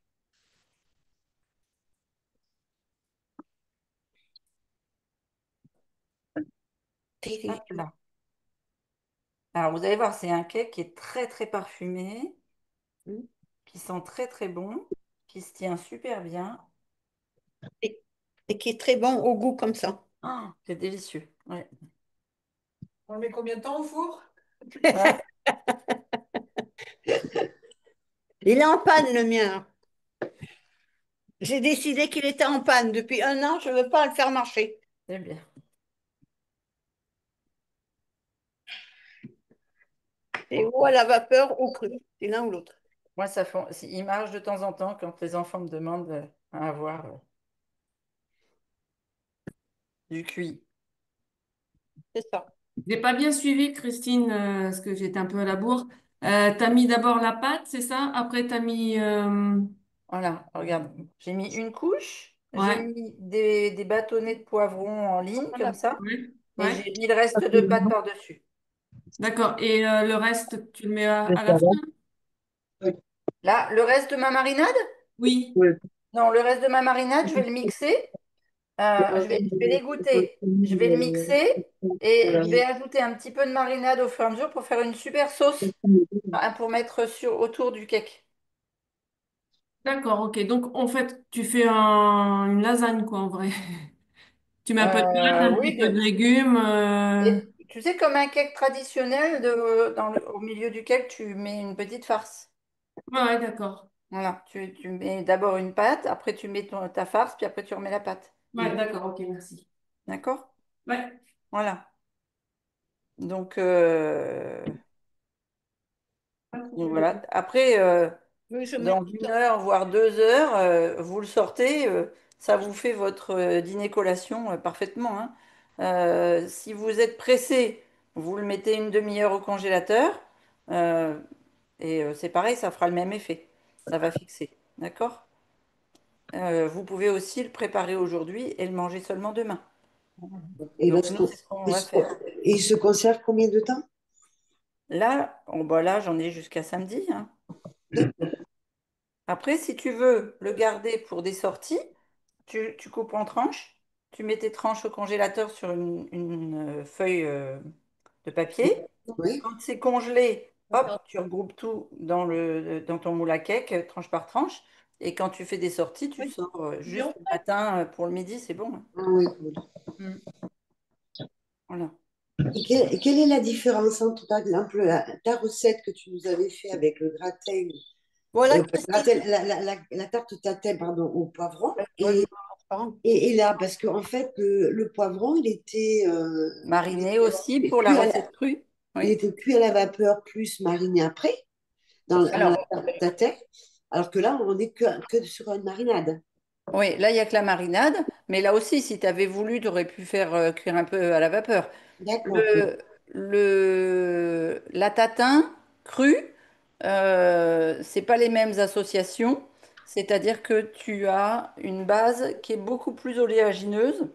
Hop là. Alors, vous allez voir, c'est un cake qui est très, très parfumé, Mm. qui sent très, très bon, qui se tient super bien. Et, et qui est très bon au goût comme ça. Oh, c'est délicieux. Ouais. On le met combien de temps au four? Ouais, Il est en panne, le mien. J'ai décidé qu'il était en panne. Depuis 1 an, je ne veux pas le faire marcher. c'est bien. Et ou à la vapeur ou cru. C'est l'un ou l'autre. Moi, il marche de temps en temps quand les enfants me demandent à avoir du cuit. C'est ça. J'ai pas bien suivi, Christine, parce que j'étais un peu à la bourre. T'as mis d'abord la pâte, c'est ça? Après, t'as mis... Voilà, regarde, j'ai mis une couche, j'ai Ouais, mis des bâtonnets de poivrons en ligne comme Voilà. ça, ouais, et ouais. j'ai mis le reste de pâte par-dessus. D'accord. Et le reste, tu le mets à la fin? Là, le reste de ma marinade? Oui. Non, le reste de ma marinade, je vais le mixer. Je vais l'égoutter. Je vais le mixer et je vais ajouter un petit peu de marinade au fur et à mesure pour faire une super sauce hein, pour mettre autour du cake. D'accord, ok. Donc, en fait, tu fais une lasagne, quoi, en vrai. Tu mets un peu de pâte, un Oui, petit peu de légumes. et tu sais, comme un cake traditionnel, au milieu du cake, tu mets une petite farce. Ouais, ouais, d'accord. Voilà, tu mets d'abord une pâte, après tu mets ta farce, puis après tu remets la pâte. Ouais, d'accord, ok, merci. D'accord? Ouais, Voilà. Donc, pas de donc problème. voilà. Après, Oui, je mets. dans 1 heure, voire 2 heures, vous le sortez, ça vous fait votre dîner collation parfaitement, hein. Si vous êtes pressé, vous le mettez une demi-heure au congélateur, euh, et c'est pareil, ça fera le même effet. Ça va fixer. D'accord? Vous pouvez aussi le préparer aujourd'hui et le manger seulement demain. Et Donc nous, c'est ce qu'on va faire. il se conserve combien de temps? Là, bah là, j'en ai jusqu'à samedi, hein. Après, si tu veux le garder pour des sorties, tu coupes en tranches, tu mets tes tranches au congélateur sur une feuille de papier. Oui. Quand c'est congelé, hop, tu regroupes tout dans ton moule à cake, tranche par tranche. Et quand tu fais des sorties, tu Oui. sors Bien. juste le matin pour le midi, c'est bon, hein. Ah oui, cool. Mm. Voilà. Et quelle est la différence entre, par exemple, ta recette que tu nous avais fait avec le gratin, Voilà, la tarte tatin, pardon, au poivron, moi, je prends. et là, parce qu'en fait, le poivron, Mariné aussi il était pour la cuit recette crue. il Oui. était cuit à la vapeur plus mariné après, dans la Alors, tarte tatin, alors que là, on n'est que sur une marinade. oui, là, il n'y a que la marinade. Mais là aussi, si tu avais voulu, tu aurais pu faire cuire un peu à la vapeur. D'accord. La tatin crue, c'est pas les mêmes associations. C'est-à-dire que tu as une base qui est beaucoup plus oléagineuse,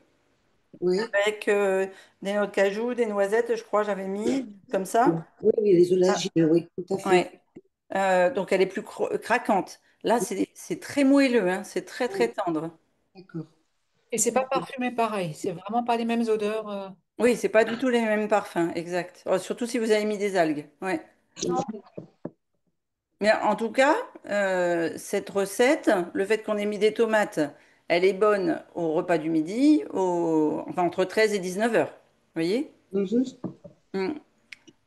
Oui, avec des noix de cajou, des noisettes, je crois, j'avais mis, comme oui, ça. oui, les Ah, oléagineux, oui, tout à fait. ouais. Donc elle est plus craquante. Là, c'est très moelleux, hein, c'est très très Oui, tendre. d'accord. Et c'est pas parfumé pareil, c'est vraiment pas les mêmes odeurs. Oui, c'est pas du tout les mêmes parfums, exact. Oh, surtout si vous avez mis des algues. Ouais. Mais en tout cas, cette recette, le fait qu'on ait mis des tomates, elle est bonne au repas du midi, enfin, entre 13 et 19 heures. Vous voyez? Mhm. Mm.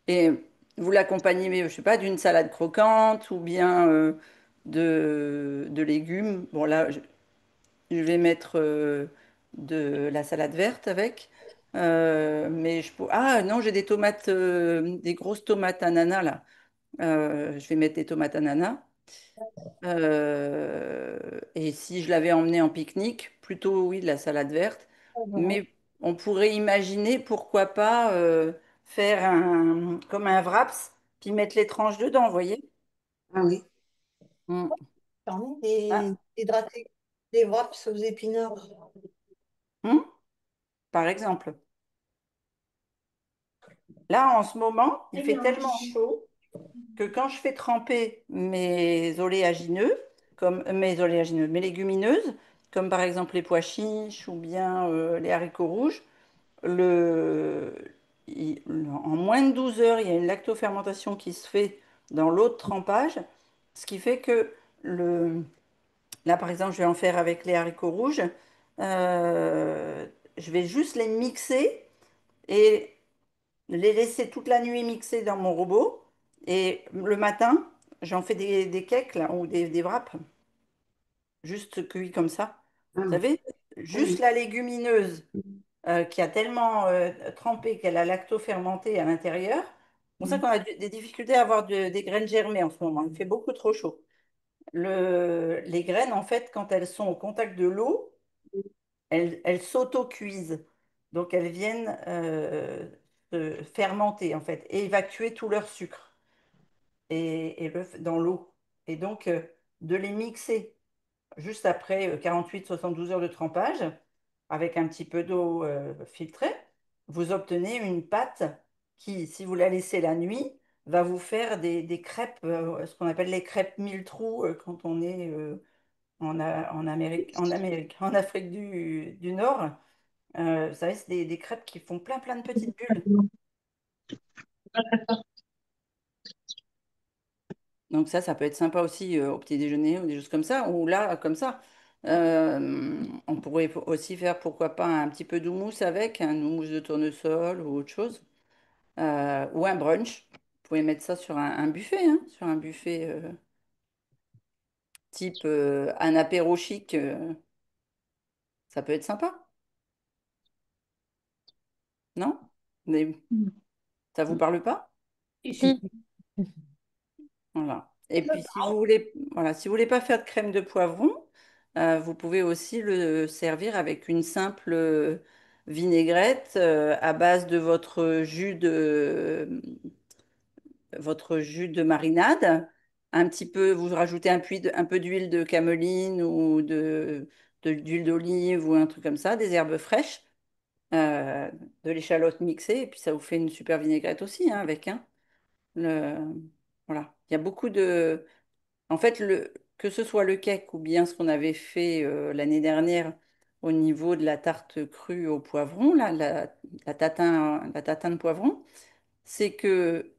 Et vous l'accompagnez, je sais pas, d'une salade croquante ou bien de légumes. Bon, là, je vais mettre de la salade verte avec. Ah non, j'ai des tomates, des grosses tomates ananas là. Je vais mettre des tomates ananas. Et si je l'avais emmené en pique-nique, plutôt oui, de la salade verte. Mais on pourrait imaginer, pourquoi pas, faire comme un wraps, puis mettre les tranches dedans, vous voyez? Ah oui. Mm. J'en ai Ah, des wraps aux épinards. mm, par exemple. Là, en ce moment, il fait tellement chaud que quand je fais tremper mes légumineuses, comme par exemple les pois chiches ou bien les haricots rouges, le, en moins de 12 heures, il y a une lactofermentation qui se fait dans l'eau de trempage, ce qui fait que là, par exemple, je vais en faire avec les haricots rouges. Je vais juste les mixer et les laisser toute la nuit mixer dans mon robot. Et le matin, j'en fais des cakes là, ou des wraps, juste cuits comme ça. Ah, Vous savez, ah juste oui. la légumineuse qui a tellement trempé qu'elle a lacto-fermenté à l'intérieur. C'est pour ça qu'on a des difficultés à avoir des graines germées en ce moment. Il fait beaucoup trop chaud. Les graines, en fait, quand elles sont au contact de l'eau, elles s'auto-cuisent. Donc elles viennent se fermenter, en fait, et évacuer tout leur sucre dans l'eau. Et donc, de les mixer juste après 48-72 heures de trempage, avec un petit peu d'eau filtrée, vous obtenez une pâte qui, si vous la laissez la nuit, va vous faire des crêpes, ce qu'on appelle les crêpes mille trous quand on est en Afrique du Nord. Vous savez, c'est des crêpes qui font plein plein de petites bulles. Donc ça peut être sympa aussi au petit déjeuner ou des choses comme ça. Ou là, comme ça, on pourrait aussi faire, pourquoi pas, un petit peu d'houmous avec, un houmous de tournesol ou autre chose. Ou un brunch. Vous pouvez mettre ça sur un buffet, hein, sur un buffet type un apéro chic. Ça peut être sympa, non? Mais ça vous parle pas? Si. Voilà. Et puis si vous voulez, voilà, si vous voulez pas faire de crème de poivron, vous pouvez aussi le servir avec une simple vinaigrette à base de votre jus de marinade. Un petit peu, vous rajoutez un peu d'huile de cameline ou d'huile d'olive ou un truc comme ça, des herbes fraîches, euh, de l'échalote mixée, et puis ça vous fait une super vinaigrette aussi, hein, avec, hein. Le, voilà. Il y a beaucoup de en fait, que ce soit le cake ou bien ce qu'on avait fait l'année dernière au niveau de la tarte crue au poivron, là, la tatin de poivron, c'est que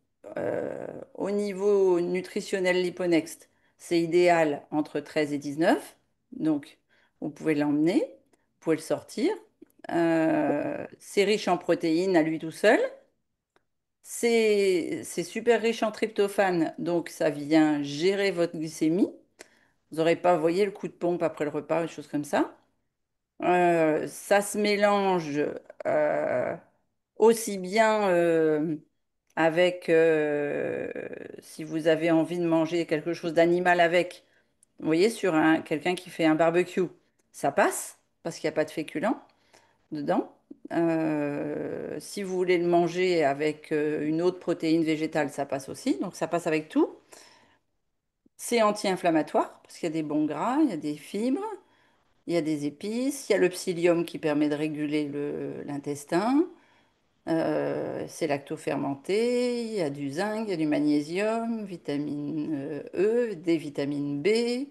au niveau nutritionnel Liponext, c'est idéal entre 13 et 19. Donc, vous pouvez l'emmener, vous pouvez le sortir. C'est riche en protéines à lui tout seul. C'est super riche en tryptophane, donc ça vient gérer votre glycémie. Vous n'aurez pas, vous voyez, le coup de pompe après le repas, des choses comme ça. Ça se mélange euh, aussi bien avec, si vous avez envie de manger quelque chose d'animal avec, vous voyez, sur quelqu'un qui fait un barbecue, ça passe parce qu'il n'y a pas de féculents dedans. Si vous voulez le manger avec une autre protéine végétale, ça passe aussi. Donc ça passe avec tout. C'est anti-inflammatoire parce qu'il y a des bons gras, il y a des fibres, il y a des épices, il y a le psyllium qui permet de réguler l'intestin. C'est lactofermenté, il y a du zinc, il y a du magnésium, vitamine des vitamines B,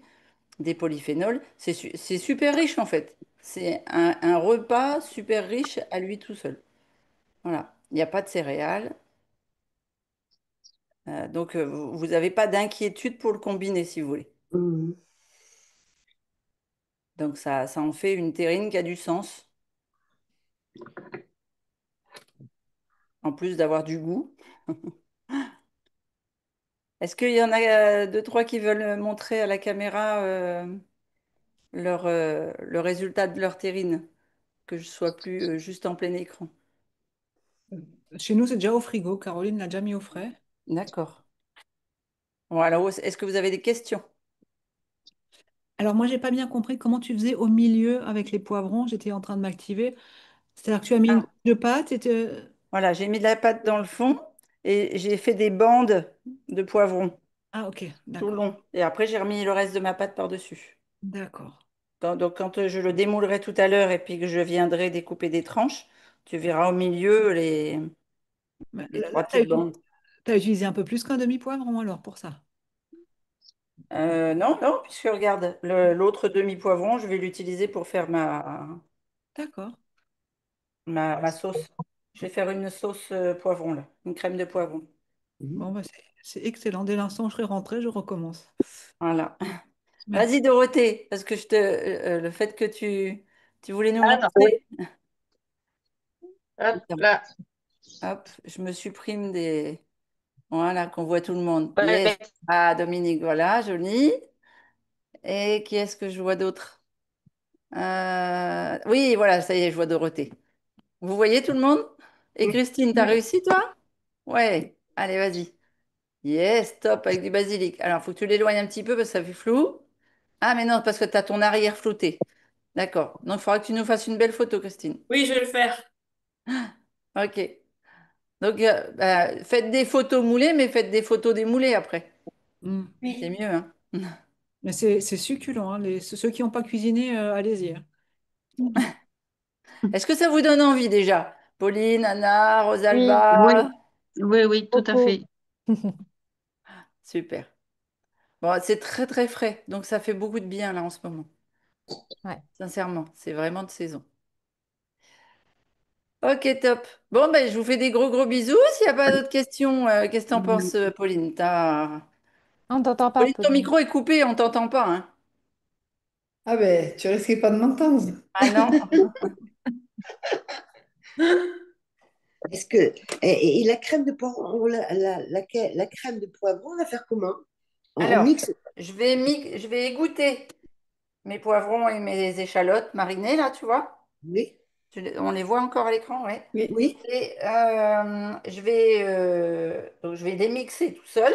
des polyphénols. C'est super riche en fait. C'est un repas super riche à lui tout seul. Voilà. Il n'y a pas de céréales. Donc vous n'avez pas d'inquiétude pour le combiner si vous voulez. Mhm. Donc ça en fait une terrine qui a du sens, en plus d'avoir du goût. Est-ce qu'il y en a deux, trois qui veulent montrer à la caméra le résultat de leur terrine, que je sois plus juste en plein écran? Chez nous, c'est déjà au frigo. Caroline l'a déjà mis au frais. D'accord. Bon, alors, est-ce que vous avez des questions? Alors moi, j'ai pas bien compris comment tu faisais au milieu avec les poivrons. J'étais en train de m'activer. C'est-à-dire que tu as mis une Ah, couche de pâte et voilà, j'ai mis de la pâte dans le fond et j'ai fait des bandes de poivrons Ah, ok, tout le d'accord. long. Et après, j'ai remis le reste de ma pâte par-dessus. D'accord. Donc, quand je le démoulerai tout à l'heure et puis que je viendrai découper des tranches, tu verras au milieu Mais les là, trois petites bandes. tu as utilisé un peu plus qu'un demi-poivron alors pour ça. Non, non, puisque regarde, l'autre demi-poivron, je vais l'utiliser pour faire D'accord. ma sauce. Je vais faire une sauce poivron, là, une crème de poivron. Mhm. Bon, bah, c'est excellent. Dès l'instant où je serai rentrée, je recommence. Voilà. Merci. Vas-y, Dorothée, parce que le fait que tu voulais nous Alors, montrer. hop Attends, là. hop, je me supprime des. Voilà, qu'on voit tout le monde. Yes. Ouais. Ah, Dominique, voilà, joli. Et qui est-ce que je vois d'autre? Oui, voilà, ça y est, je vois Dorothée. Vous voyez tout le monde? Et Christine, t'as Oui. réussi, toi? Ouais, allez, vas-y. Yes, top, avec du basilic. Alors, faut que tu l'éloignes un petit peu parce que ça fait flou. Ah, mais non, parce que tu as ton arrière flouté. D'accord. Donc, il faudra que tu nous fasses une belle photo, Christine. Oui, je vais le faire. Ok. Donc, faites des photos moulées, mais faites des photos démoulées après. Mm. C'est Oui. mieux, hein. Mais c'est succulent, hein. Ceux qui n'ont pas cuisiné, allez-y, hein. Est-ce que ça vous donne envie déjà? Pauline, Anna, Oui, Oui, Rosalba? oui, oui, tout à beaucoup. fait. Super. Bon, c'est très, très frais. Donc, ça fait beaucoup de bien, là, en ce moment. Ouais. Sincèrement, c'est vraiment de saison. Ok, top. Bon, ben, je vous fais des gros, gros bisous. S'il n'y a pas d'autres questions, qu'est-ce que t'en penses, Pauline? On t'entend pas, Pauline, ton Pauline. micro est coupé, on t'entend pas, hein? Ah ben, tu risquais pas de m'entendre. Ah non? Est-ce que et la crème de poivron, la crème de poivron, on va faire comment? On Alors, mixe? je vais égoutter mes poivrons et mes échalotes marinées, là, tu vois. Oui, On les voit encore à l'écran, ouais. Oui. oui. Et donc je vais les mixer tout seul.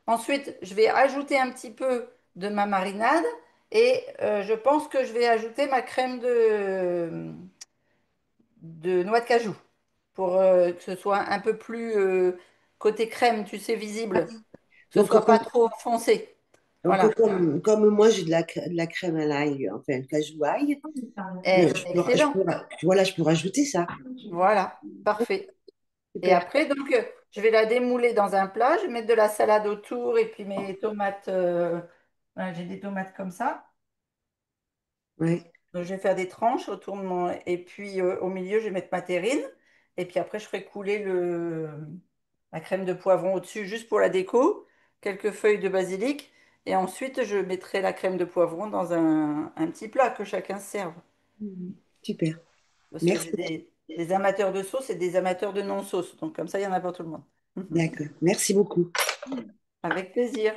Ensuite, je vais ajouter un petit peu de ma marinade et je pense que je vais ajouter ma crème de noix de cajou pour que ce soit un peu plus côté crème, tu sais, visible, que ce Donc, soit pas trop foncé. Voilà. comme moi, j'ai de la crème à l'ail, enfin, cajou ail, Excellent. voilà, je peux rajouter ça. Voilà, parfait. Et Super. après, donc, je vais la démouler dans un plat. Je vais mettre de la salade autour et puis mes tomates. Voilà, j'ai des tomates comme ça. Ouais. Donc, je vais faire des tranches autour de mon. Et puis, au milieu, je vais mettre ma terrine. Et puis après, je ferai couler la crème de poivron au-dessus juste pour la déco. Quelques feuilles de basilic. Et ensuite, je mettrai la crème de poivron dans un petit plat que chacun se serve. Mhm. Super. Parce que Merci. j'ai des amateurs de sauce et des amateurs de non-sauce. Donc, comme ça, il y en a pour tout le monde. D'accord. Merci beaucoup. Avec plaisir.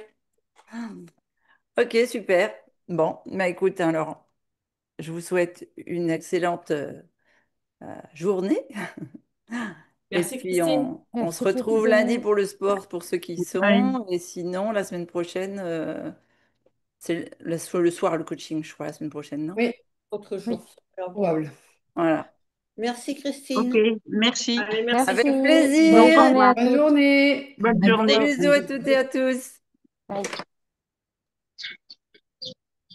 Ok, super. Bon, bah écoute, alors, je vous souhaite une excellente journée. Et Merci, puis, Christine. on se Merci, retrouve lundi Christine. pour le sport pour ceux qui y Ouais. sont. Et sinon, la semaine prochaine, c'est le soir le coaching, je crois, la semaine prochaine, non? Oui, Autre Oui, jour. Alors, probable. Voilà. merci Ok, Christine. merci. Allez, merci. Avec merci. Bonne Donc, au plaisir. journée revoir. à Bonne toutes. journée. Bonne Gros journée. bisous à toutes et à tous. Bye.